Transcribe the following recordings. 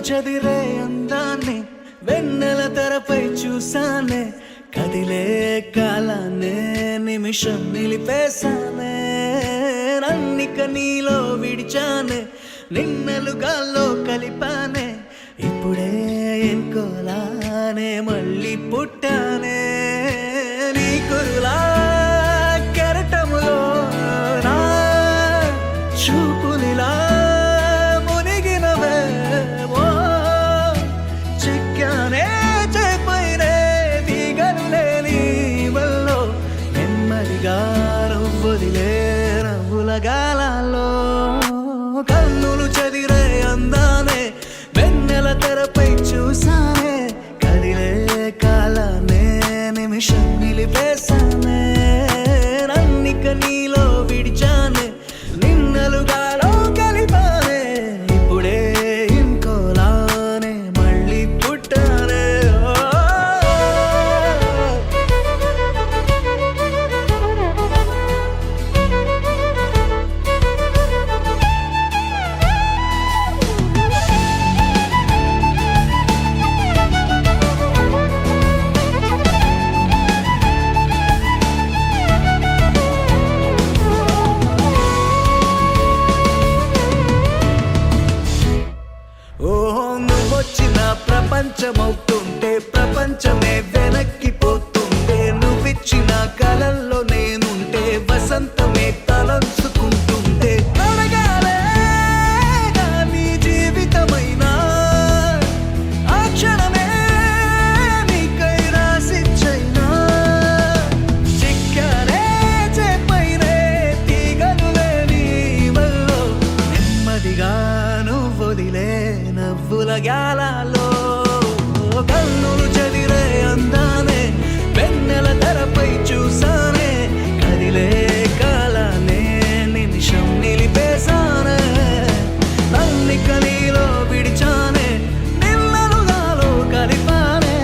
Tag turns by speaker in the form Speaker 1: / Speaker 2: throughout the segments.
Speaker 1: చదిరే అందాన్ని వెన్నెల తెరపై చూసానే కదిలే కాలాన్నే నిమిషం నిలిపేశానే నన్నిక నీలో విడిచానే నిన్నలుగాల్లో కలిపానే ఇప్పుడే ఎన్కోలానే మళ్ళీ పుట్టానే నీ కురులా కెరటములో నా చూపులిలా మునిగినవే ఓ చిక్కానే చేపైనే దిగను లేని వల్లో నెమ్మదిగా నవ్వుదిలే నవ్వుల గాలాల్లో కన్నులు చదిరే అందానే వెన్నెల తెరపై చూసానే కదిలే కాలానే నిమిషం నిలిపేశానే నన్నిక నీలో విడిచానే నిన్నలుగాలో కలిపానే ఇప్పుడే ఇంకోలానే మళ్ళీ పుట్టానే నువ్వొచ్చిన ప్రపంచమవుతుంటే ప్రపంచమే వెనక్కిపోతుంటే నువ్విచ్చిన కలల్లో నేనుంటే వసంతమే తలంచుకుంటుంటే అడగాలే నీ జీవితమైనా ఆ క్షణమే నీకై రాసిచ్చైనా చిక్కానే చేపైనే తీగలు లేని వల్లో నెమ్మదిగా నువ్వొదిలే నవ్వుల గాలాలో కన్నులు చదిరే అందానే వెన్నెల తెరపై చూసానే కదిలే కాలానే నిమిషం నిలిపేశానే నన్నిక నీలో విడిచానే నిన్నలుగాలో కలిపానే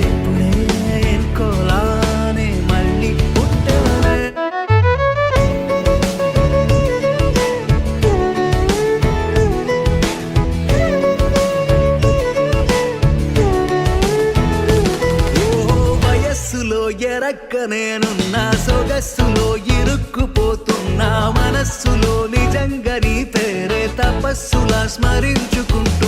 Speaker 1: ఇప్పుడే ఎన్కోలానే మళ్ళీ పుట్టానే ఎరక్క నేనున్నా సొగస్సులో ఇరుక్కుపోతున్నా మనస్సులో నిజంగా నీ పేరే తపస్సులా స్మరించుకుంటూ